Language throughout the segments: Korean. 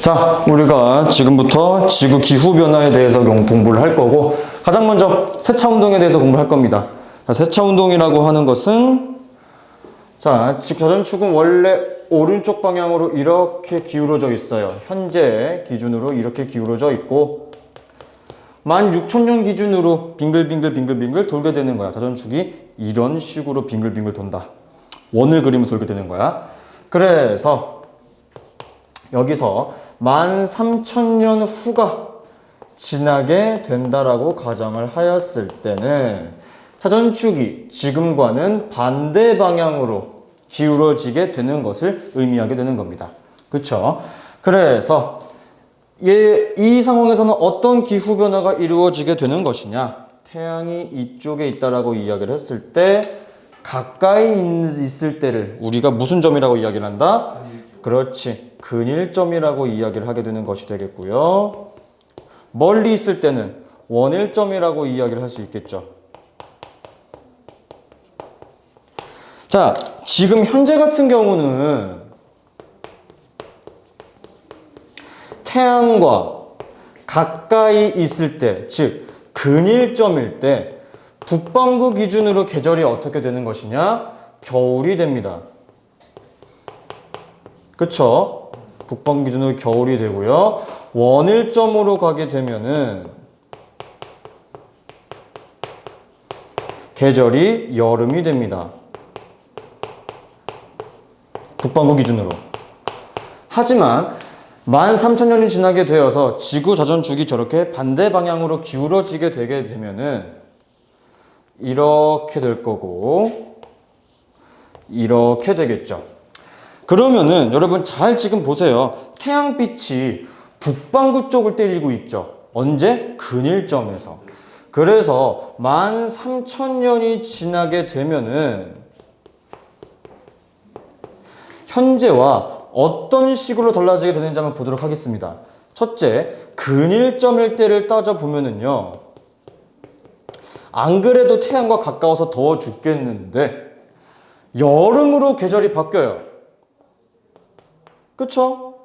자, 우리가 지금부터 지구 기후 변화에 대해서 공부를 할 거고, 가장 먼저 세차 운동에 대해서 공부를 할 겁니다. 자, 세차 운동이라고 하는 것은, 자, 지구 자전축은 원래 오른쪽 방향으로 이렇게 기울어져 있어요. 현재 기준으로 이렇게 기울어져 있고, 16,000년 기준으로 빙글빙글 돌게 되는 거야. 자전축이 이런 식으로 빙글빙글 돈다. 원을 그리면서 돌게 되는 거야. 그래서 여기서 13,000년 후가 지나게 된다라고 가정을 하였을 때는 자전축이 지금과는 반대 방향으로 기울어지게 되는 것을 의미하게 되는 겁니다. 그쵸? 그래서 이 상황에서는 어떤 기후 변화가 이루어지게 되는 것이냐? 태양이 이쪽에 있다라고 이야기를 했을 때 가까이 있을 때를 우리가 무슨 점이라고 이야기를 한다? 그렇지. 근일점이라고 이야기를 하게 되는 것이 되겠고요. 멀리 있을 때는 원일점이라고 이야기를 할 수 있겠죠. 자, 지금 현재 같은 경우는 태양과 가까이 있을 때, 즉 근일점일 때 북반구 기준으로 계절이 어떻게 되는 것이냐? 겨울이 됩니다. 그쵸? 북반구 기준으로 겨울이 되고요. 원일점으로 가게 되면은 계절이 여름이 됩니다. 북반구 기준으로. 하지만 13,000년이 지나게 되어서 지구 자전축이 저렇게 반대 방향으로 기울어지게 되게 되면은 이렇게 될 거고 이렇게 되겠죠. 그러면은 여러분 잘 지금 보세요. 태양빛이 북반구 쪽을 때리고 있죠. 언제? 근일점에서. 그래서 13,000년이 지나게 되면은 현재와 어떤 식으로 달라지게 되는지 한번 보도록 하겠습니다. 첫째, 근일점일 때를 따져보면은요. 안 그래도 태양과 가까워서 더워 죽겠는데 여름으로 계절이 바뀌어요. 그쵸?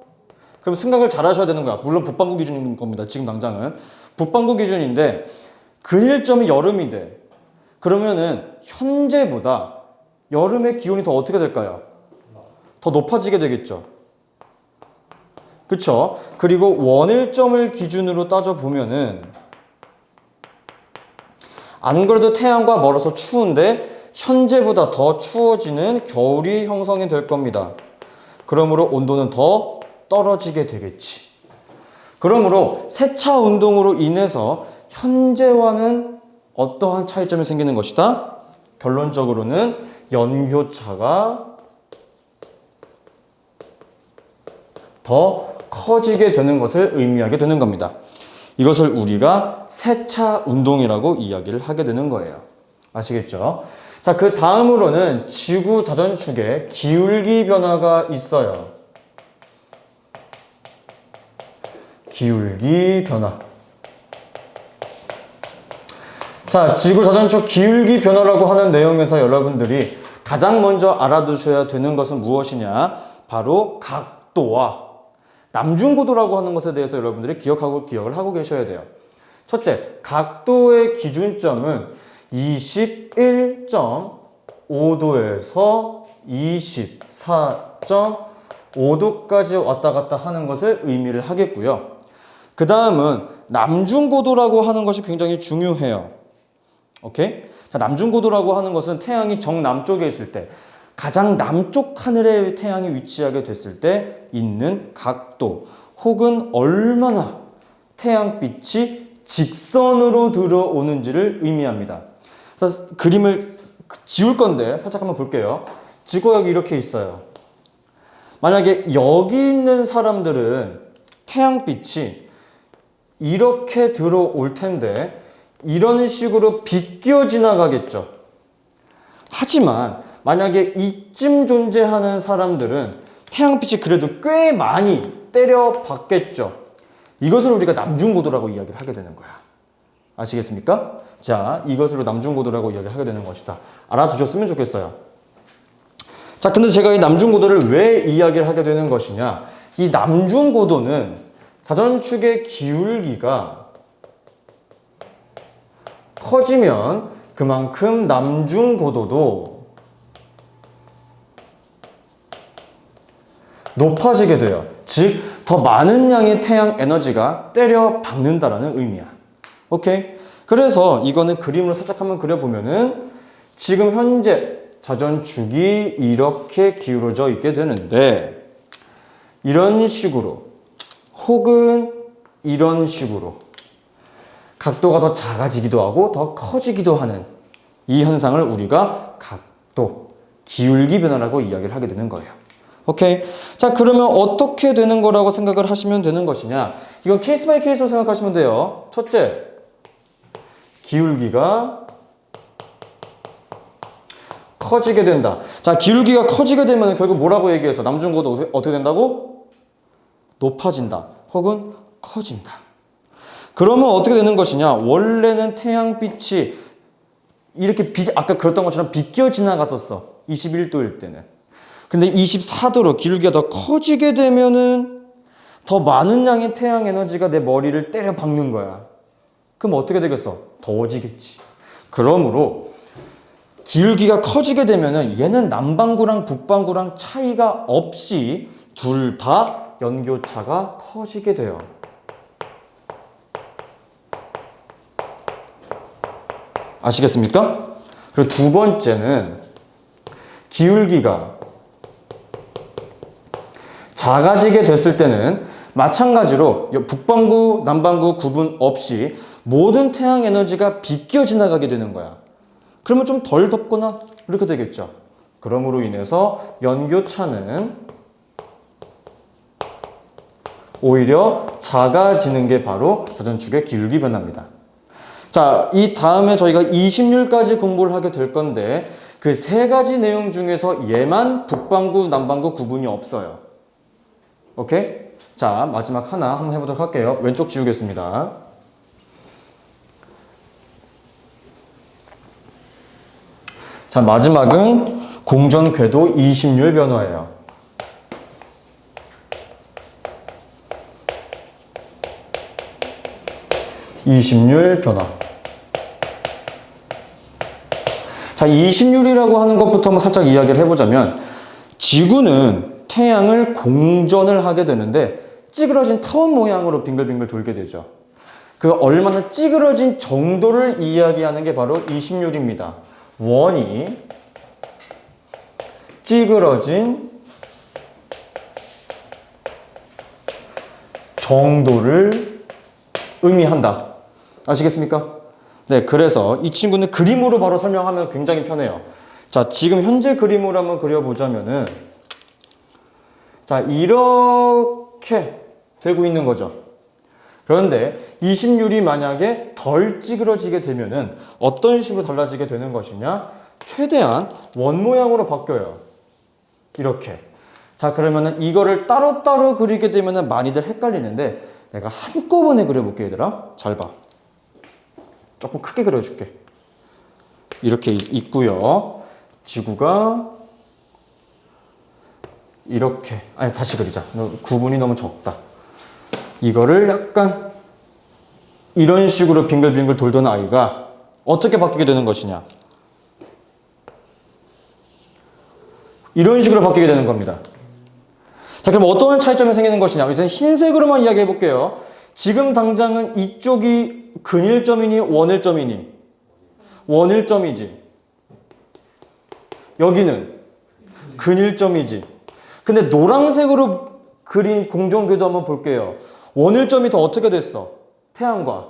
그럼 생각을 잘 하셔야 되는 거야. 물론 북반구 기준인 겁니다. 지금 당장은. 북반구 기준인데 근일점이 여름이 돼. 그러면은 현재보다 여름의 기온이 더 어떻게 될까요? 더 높아지게 되겠죠. 그쵸? 그리고 원일점을 기준으로 따져보면은 안 그래도 태양과 멀어서 추운데 현재보다 더 추워지는 겨울이 형성이 될 겁니다. 그러므로 온도는 더 떨어지게 되겠지. 그러므로 세차 운동으로 인해서 현재와는 어떠한 차이점이 생기는 것이다? 결론적으로는 연교차가 더 커지게 되는 것을 의미하게 되는 겁니다. 이것을 우리가 세차 운동이라고 이야기를 하게 되는 거예요. 아시겠죠? 자, 그 다음으로는 지구 자전축에 기울기 변화가 있어요. 기울기 변화. 자, 지구 자전축 기울기 변화라고 하는 내용에서 여러분들이 가장 먼저 알아두셔야 되는 것은 무엇이냐? 바로 각도와 남중고도라고 하는 것에 대해서 여러분들이 기억을 하고 계셔야 돼요. 첫째, 각도의 기준점은 21.5도에서 24.5도까지 왔다 갔다 하는 것을 의미를 하겠고요. 그 다음은 남중고도라고 하는 것이 굉장히 중요해요. 오케이? 자, 남중고도라고 하는 것은 태양이 정남쪽에 있을 때 가장 남쪽 하늘에 태양이 위치하게 됐을 때 있는 각도 혹은 얼마나 태양빛이 직선으로 들어오는지를 의미합니다. 그래서 그림을 지울 건데 살짝 한번 볼게요. 지구가 여기 이렇게 있어요. 만약에 여기 있는 사람들은 태양빛이 이렇게 들어올 텐데 이런 식으로 비껴 지나가겠죠. 하지만 만약에 이쯤 존재하는 사람들은 태양빛이 그래도 꽤 많이 때려받겠죠. 이것을 우리가 남중고도라고 이야기를 하게 되는 거야. 아시겠습니까? 자, 이것으로 남중고도라고 이야기를 하게 되는 것이다. 알아두셨으면 좋겠어요. 자, 근데 제가 이 남중고도를 왜 이야기를 하게 되는 것이냐? 이 남중고도는 자전축의 기울기가 커지면 그만큼 남중고도도 높아지게 돼요. 즉, 더 많은 양의 태양 에너지가 때려 박는다라는 의미야. 오케이? 그래서 이거는 그림으로 살짝 한번 그려보면은 지금 현재 자전축이 이렇게 기울어져 있게 되는데 이런 식으로 혹은 이런 식으로 각도가 더 작아지기도 하고 더 커지기도 하는 이 현상을 우리가 각도, 기울기 변화라고 이야기를 하게 되는 거예요. 오케이? 자, 그러면 어떻게 되는 거라고 생각을 하시면 되는 것이냐? 이건 케이스 바이 케이스로 생각하시면 돼요. 첫째, 기울기가 커지게 된다. 자, 기울기가 커지게 되면 결국 뭐라고 얘기해서 남중고도 어떻게 된다고? 높아진다. 혹은 커진다. 그러면 어떻게 되는 것이냐? 원래는 태양빛이 이렇게 아까 그랬던 것처럼 비껴 지나갔었어. 21도일 때는. 근데 24도로 기울기가 더 커지게 되면은 더 많은 양의 태양 에너지가 내 머리를 때려 박는 거야. 그럼 어떻게 되겠어? 더워지겠지. 그러므로 기울기가 커지게 되면은 얘는 남반구랑 북반구랑 차이가 없이 둘 다 연교차가 커지게 돼요. 아시겠습니까? 그리고 두 번째는 기울기가 작아지게 됐을 때는 마찬가지로 북반구, 남반구 구분 없이 모든 태양 에너지가 비껴 지나가게 되는 거야. 그러면 좀 덜 덥거나 이렇게 되겠죠. 그러므로 인해서 연교차는 오히려 작아지는 게 바로 자전축의 기울기 변화입니다. 자, 이 다음에 저희가 20률까지 공부를 하게 될 건데 그 세 가지 내용 중에서 얘만 북반구, 남반구 구분이 없어요. 오케이? 자, 마지막 하나 한번 해보도록 할게요. 왼쪽 지우겠습니다. 자, 마지막은 공전 궤도 20률 변화예요. 변화. 자, 20률이라고 하는 것부터 한번 살짝 이야기를 해보자면 지구는 태양을 공전을 하게 되는데 찌그러진 타원 모양으로 빙글빙글 돌게 되죠. 그 얼마나 찌그러진 정도를 이야기하는 게 바로 20률입니다. 원이 찌그러진 정도를 의미한다. 아시겠습니까? 네, 그래서 이 친구는 그림으로 바로 설명하면 굉장히 편해요. 자, 지금 현재 그림으로 한번 그려보자면은 자, 이렇게 되고 있는 거죠. 그런데 20률이 만약에 덜 찌그러지게 되면은 어떤 식으로 달라지게 되는 것이냐? 최대한 원 모양으로 바뀌어요. 이렇게. 자, 그러면은 이거를 따로따로 그리게 되면은 많이들 헷갈리는데 내가 한꺼번에 그려볼게, 얘들아. 잘 봐. 조금 크게 그려줄게. 이렇게 있고요. 지구가 이렇게. 아니, 다시 그리자. 구분이 너무 적다. 이거를 약간 이런 식으로 빙글빙글 돌던 아이가 어떻게 바뀌게 되는 것이냐? 이런 식으로 바뀌게 되는 겁니다. 자, 그럼 어떤 차이점이 생기는 것이냐? 우선 흰색으로만 이야기해 볼게요. 지금 당장은 이쪽이 근일점이니 원일점이니? 원일점이지. 여기는 근일점이지. 근데 노란색으로 그린 공전궤도 한번 볼게요. 원일점이 더 어떻게 됐어? 태양과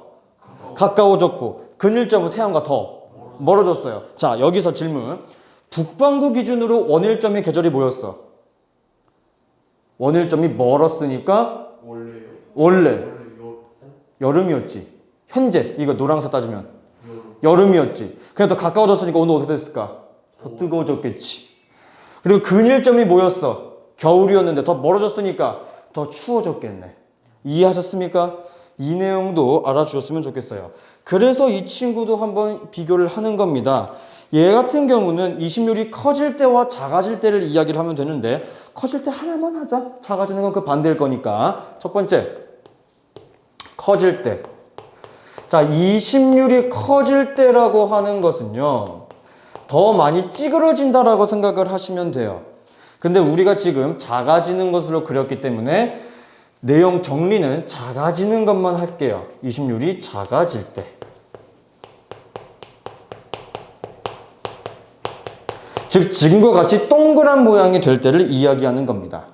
가까워졌고 근일점은 태양과 더 멀어졌어요. 자, 여기서 질문. 북반구 기준으로 원일점의 계절이 뭐였어? 원일점이 멀었으니까 원래 여름이었지. 현재 이거 노란색 따지면 여름이었지. 그냥 더 가까워졌으니까 오늘 어떻게 됐을까? 더 뜨거워졌겠지. 그리고 근일점이 뭐였어? 겨울이었는데 더 멀어졌으니까 더 추워졌겠네. 이해하셨습니까? 이 내용도 알아주셨으면 좋겠어요. 그래서 이 친구도 한번 비교를 하는 겁니다. 얘 같은 경우는 이심률이 커질 때와 작아질 때를 이야기를 하면 되는데 커질 때 하나만 하자. 작아지는 건 그 반대일 거니까. 첫 번째, 커질 때. 자, 이심률이 커질 때라고 하는 것은요, 더 많이 찌그러진다라고 생각을 하시면 돼요. 근데 우리가 지금 작아지는 것으로 그렸기 때문에 내용 정리는 작아지는 것만 할게요. 이심률이 작아질 때. 즉 지금과 같이 동그란 모양이 될 때를 이야기하는 겁니다.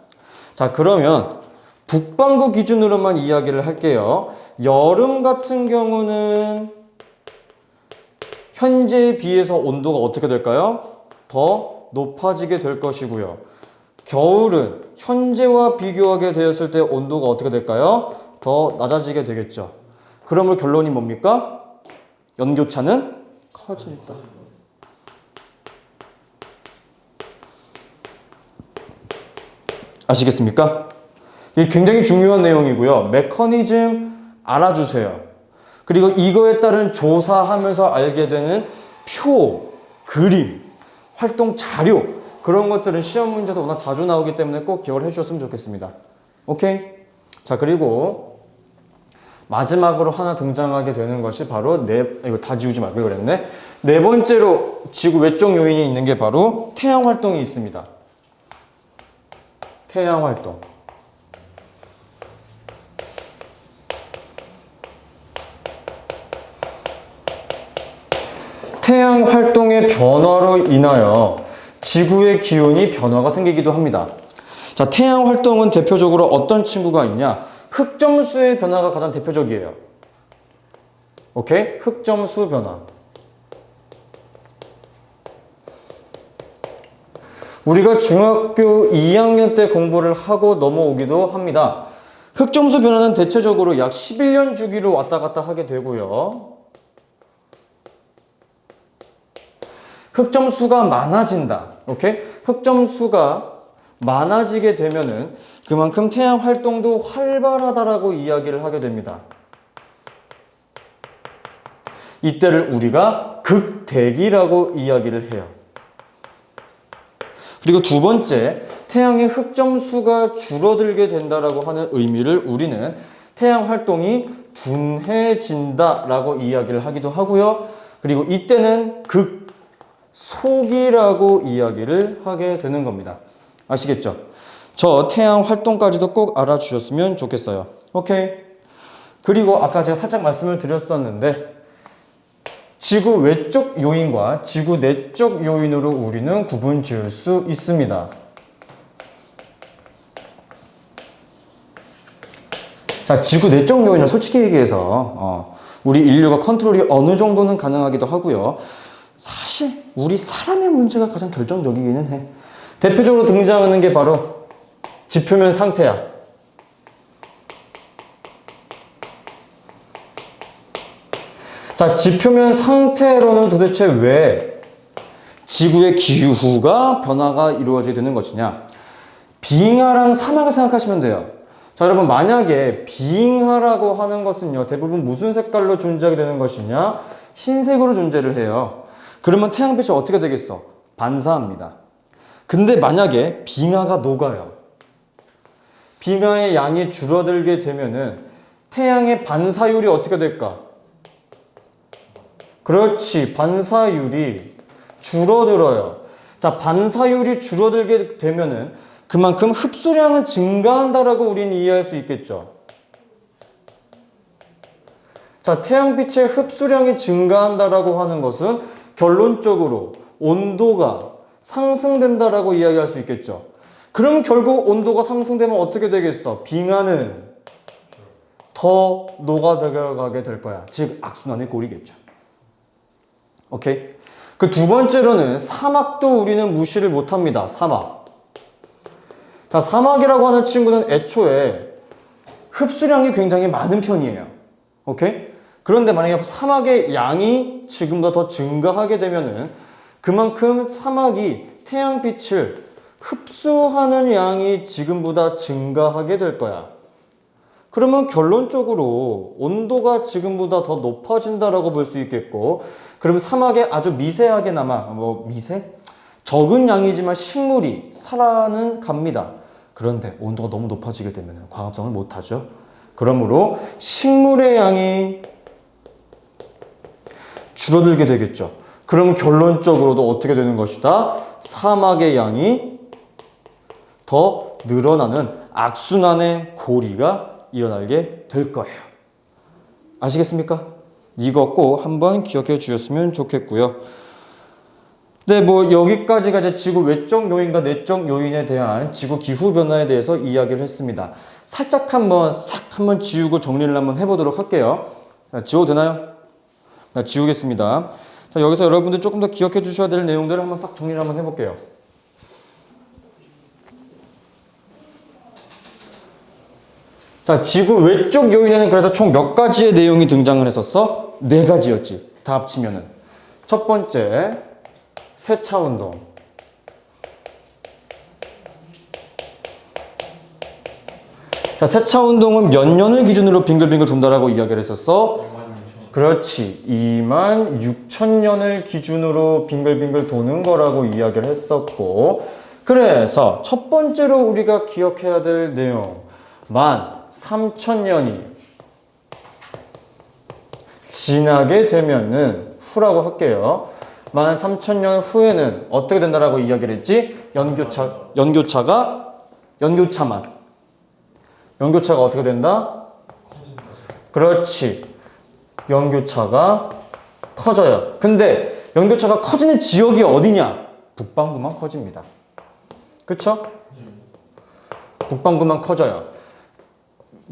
자, 그러면 북반구 기준으로만 이야기를 할게요. 여름 같은 경우는 현재에 비해서 온도가 어떻게 될까요? 더 높아지게 될 것이고요. 겨울은 현재와 비교하게 되었을 때 온도가 어떻게 될까요? 더 낮아지게 되겠죠. 그러면 결론이 뭡니까? 연교차는 커진다. 아시겠습니까? 이게 굉장히 중요한 내용이고요. 메커니즘 알아주세요. 그리고 이거에 따른 조사하면서 알게 되는 표, 그림, 활동 자료 그런 것들은 시험 문제에서 워낙 자주 나오기 때문에 꼭 기억을 해주셨으면 좋겠습니다. 오케이? 자, 그리고 마지막으로 하나 등장하게 되는 것이 바로 이거 다 지우지 말고 그랬네. 네 번째로 지구 외적 요인이 있는 게 바로 태양 활동이 있습니다. 태양 활동. 태양 활동의 변화로 인하여 지구의 기온이 변화가 생기기도 합니다. 자, 태양 활동은 대표적으로 어떤 친구가 있냐? 흑점수의 변화가 가장 대표적이에요. 오케이? 흑점수 변화. 우리가 중학교 2학년 때 공부를 하고 넘어오기도 합니다. 흑점수 변화는 대체적으로 약 11년 주기로 왔다 갔다 하게 되고요. 흑점수가 많아진다. 오케이? 흑점수가 많아지게 되면은 그만큼 태양 활동도 활발하다라고 이야기를 하게 됩니다. 이때를 우리가 극대기라고 이야기를 해요. 그리고 두 번째, 태양의 흑점수가 줄어들게 된다라고 하는 의미를 우리는 태양 활동이 둔해진다라고 이야기를 하기도 하고요. 그리고 이때는 극소기라고 이야기를 하게 되는 겁니다. 아시겠죠? 저 태양 활동까지도 꼭 알아주셨으면 좋겠어요. 오케이. 그리고 아까 제가 살짝 말씀을 드렸었는데 지구 외적 요인과 지구 내적 요인으로 우리는 구분 지을 수 있습니다. 자, 지구 내적 요인은 솔직히 얘기해서 우리 인류가 컨트롤이 어느 정도는 가능하기도 하고요. 사실 우리 사람의 문제가 가장 결정적이기는 해. 대표적으로 등장하는 게 바로 지표면 상태야. 자, 지표면 상태로는 도대체 왜 지구의 기후가 변화가 이루어지게 되는 것이냐? 빙하랑 사막을 생각하시면 돼요. 자, 여러분, 만약에 빙하라고 하는 것은요, 대부분 무슨 색깔로 존재하게 되는 것이냐? 흰색으로 존재를 해요. 그러면 태양빛이 어떻게 되겠어? 반사합니다. 근데 만약에 빙하가 녹아요. 빙하의 양이 줄어들게 되면은 태양의 반사율이 어떻게 될까? 그렇지, 반사율이 줄어들어요. 자, 반사율이 줄어들게 되면은 그만큼 흡수량은 증가한다라고 우리는 이해할 수 있겠죠. 자, 태양빛의 흡수량이 증가한다라고 하는 것은 결론적으로 온도가 상승된다라고 이야기할 수 있겠죠. 그럼 결국 온도가 상승되면 어떻게 되겠어? 빙하는 더 녹아들어가게 될 거야. 즉, 악순환의 꼴이겠죠. 오케이? 그 두 번째로는 사막도 우리는 무시를 못합니다. 사막. 자, 사막이라고 하는 친구는 애초에 흡수량이 굉장히 많은 편이에요. 오케이? 그런데 만약에 사막의 양이 지금보다 더 증가하게 되면은 그만큼 사막이 태양빛을 흡수하는 양이 지금보다 증가하게 될 거야. 그러면 결론적으로 온도가 지금보다 더 높아진다라고 볼 수 있겠고, 그럼 사막에 아주 미세하게나마, 미세? 적은 양이지만 식물이 살아는 갑니다. 그런데 온도가 너무 높아지게 되면 광합성을 못하죠. 그러므로 식물의 양이 줄어들게 되겠죠. 그럼 결론적으로도 어떻게 되는 것이다? 사막의 양이 더 늘어나는 악순환의 고리가 일어나게 될 거예요. 아시겠습니까? 이거 꼭 한번 기억해 주셨으면 좋겠고요. 네, 여기까지가 이제 지구 외적 요인과 내적 요인에 대한 지구 기후 변화에 대해서 이야기를 했습니다. 살짝 한번 지우고 정리를 한번 해보도록 할게요. 자, 지워도 되나요? 자, 지우겠습니다. 자, 여기서 여러분들 조금 더 기억해 주셔야 될 내용들을 한번 싹 정리를 한번 해볼게요. 자, 지구 외적 요인에는 그래서 총 몇 가지의 내용이 등장을 했었어? 4가지였지. 다 합치면은. 첫 번째, 세차운동. 자, 세차운동은 몇 년을 기준으로 빙글빙글 돈다라고 이야기를 했었어? 그렇지. 26,000년을 기준으로 빙글빙글 도는 거라고 이야기를 했었고, 그래서 첫 번째로 우리가 기억해야 될 내용, 13,000년이 지나게 되면은 후라고 할게요. 13,000년 후에는 어떻게 된다라고 이야기를 했지? 연교차가 어떻게 된다? 그렇지. 연교차가 커져요. 근데 연교차가 커지는 지역이 어디냐? 북반구만 커집니다. 그쵸? 북반구만 커져요.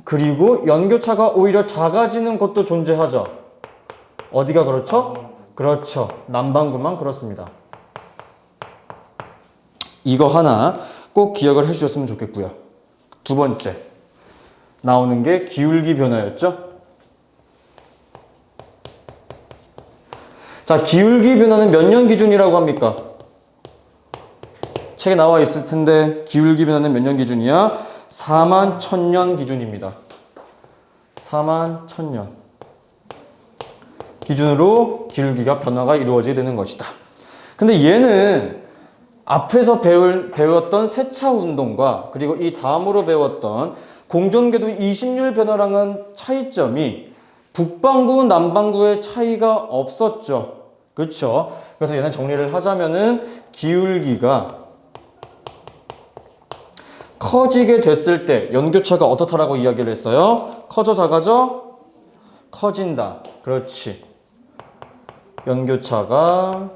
그리고 연교차가 오히려 작아지는 곳도 존재하죠. 어디가 그렇죠? 그렇죠. 남반구만 그렇습니다. 이거 하나 꼭 기억을 해주셨으면 좋겠고요. 두 번째, 나오는 게 기울기 변화였죠? 자, 기울기 변화는 몇 년 기준이라고 합니까? 책에 나와 있을 텐데 기울기 변화는 몇 년 기준이야? 41,000년 기준입니다. 41,000년 기준으로 기울기가 변화가 이루어지게 되는 것이다. 근데 얘는 앞에서 배웠던 세차운동과 그리고 이 다음으로 배웠던 공전궤도 이심률 변화랑은 차이점이 북반구, 남반구의 차이가 없었죠. 그렇죠? 그래서 얘는 정리를 하자면은 기울기가 커지게 됐을 때 연교차가 어떻다라고 이야기를 했어요? 커져, 작아져? 커진다. 그렇지. 연교차가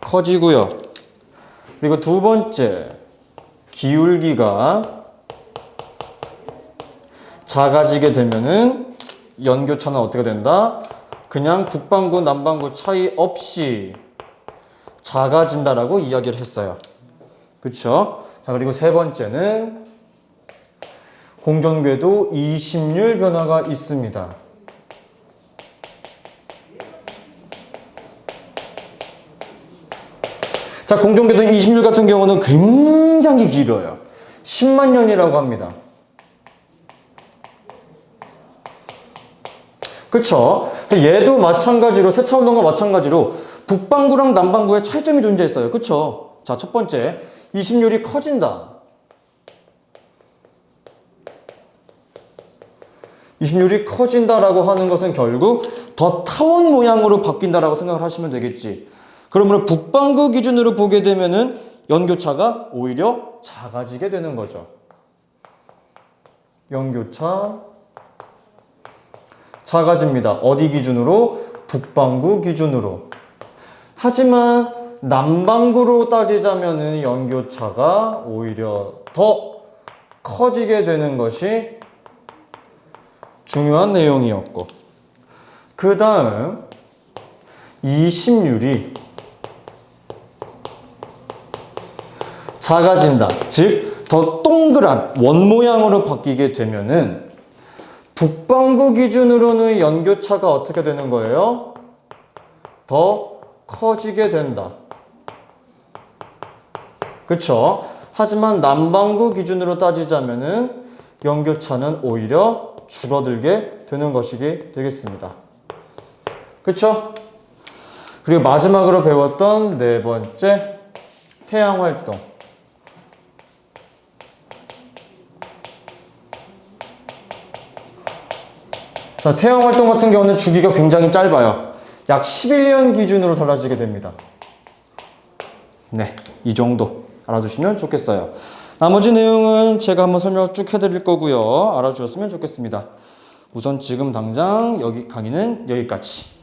커지고요. 그리고 두 번째, 기울기가 작아지게 되면은 연교차는 어떻게 된다? 그냥 북반구, 남반구 차이 없이 작아진다라고 이야기를 했어요. 그쵸? 자, 그리고 세 번째는 공전궤도 이심률 변화가 있습니다. 자, 공전궤도 이심률 같은 경우는 굉장히 길어요. 10만 년이라고 합니다. 그쵸? 얘도 마찬가지로, 세차운동과 마찬가지로 북반구랑 남반구의 차이점이 존재했어요. 그쵸? 자, 첫 번째, 이심률이 커진다. 이심률이 커진다라고 하는 것은 결국 더 타원 모양으로 바뀐다라고 생각을 하시면 되겠지. 그러므로 북반구 기준으로 보게 되면은 연교차가 오히려 작아지게 되는 거죠. 연교차 작아집니다. 어디 기준으로? 북반구 기준으로. 하지만 남반구로 따지자면은 연교차가 오히려 더 커지게 되는 것이 중요한 내용이었고, 그 다음 이심률이 작아진다. 즉 더 동그란 원 모양으로 바뀌게 되면은 북반구 기준으로는 연교차가 어떻게 되는 거예요? 더 커지게 된다. 그쵸? 하지만 남반구 기준으로 따지자면은 연교차는 오히려 줄어들게 되는 것이게 되겠습니다. 그쵸? 그리고 마지막으로 배웠던 네 번째, 태양활동. 자, 태양활동 같은 경우는 주기가 굉장히 짧아요. 약 11년 기준으로 달라지게 됩니다. 네, 이 정도 알아두시면 좋겠어요. 나머지 내용은 제가 한번 설명을 쭉 해드릴 거고요. 알아주셨으면 좋겠습니다. 우선 지금 당장 여기 강의는 여기까지.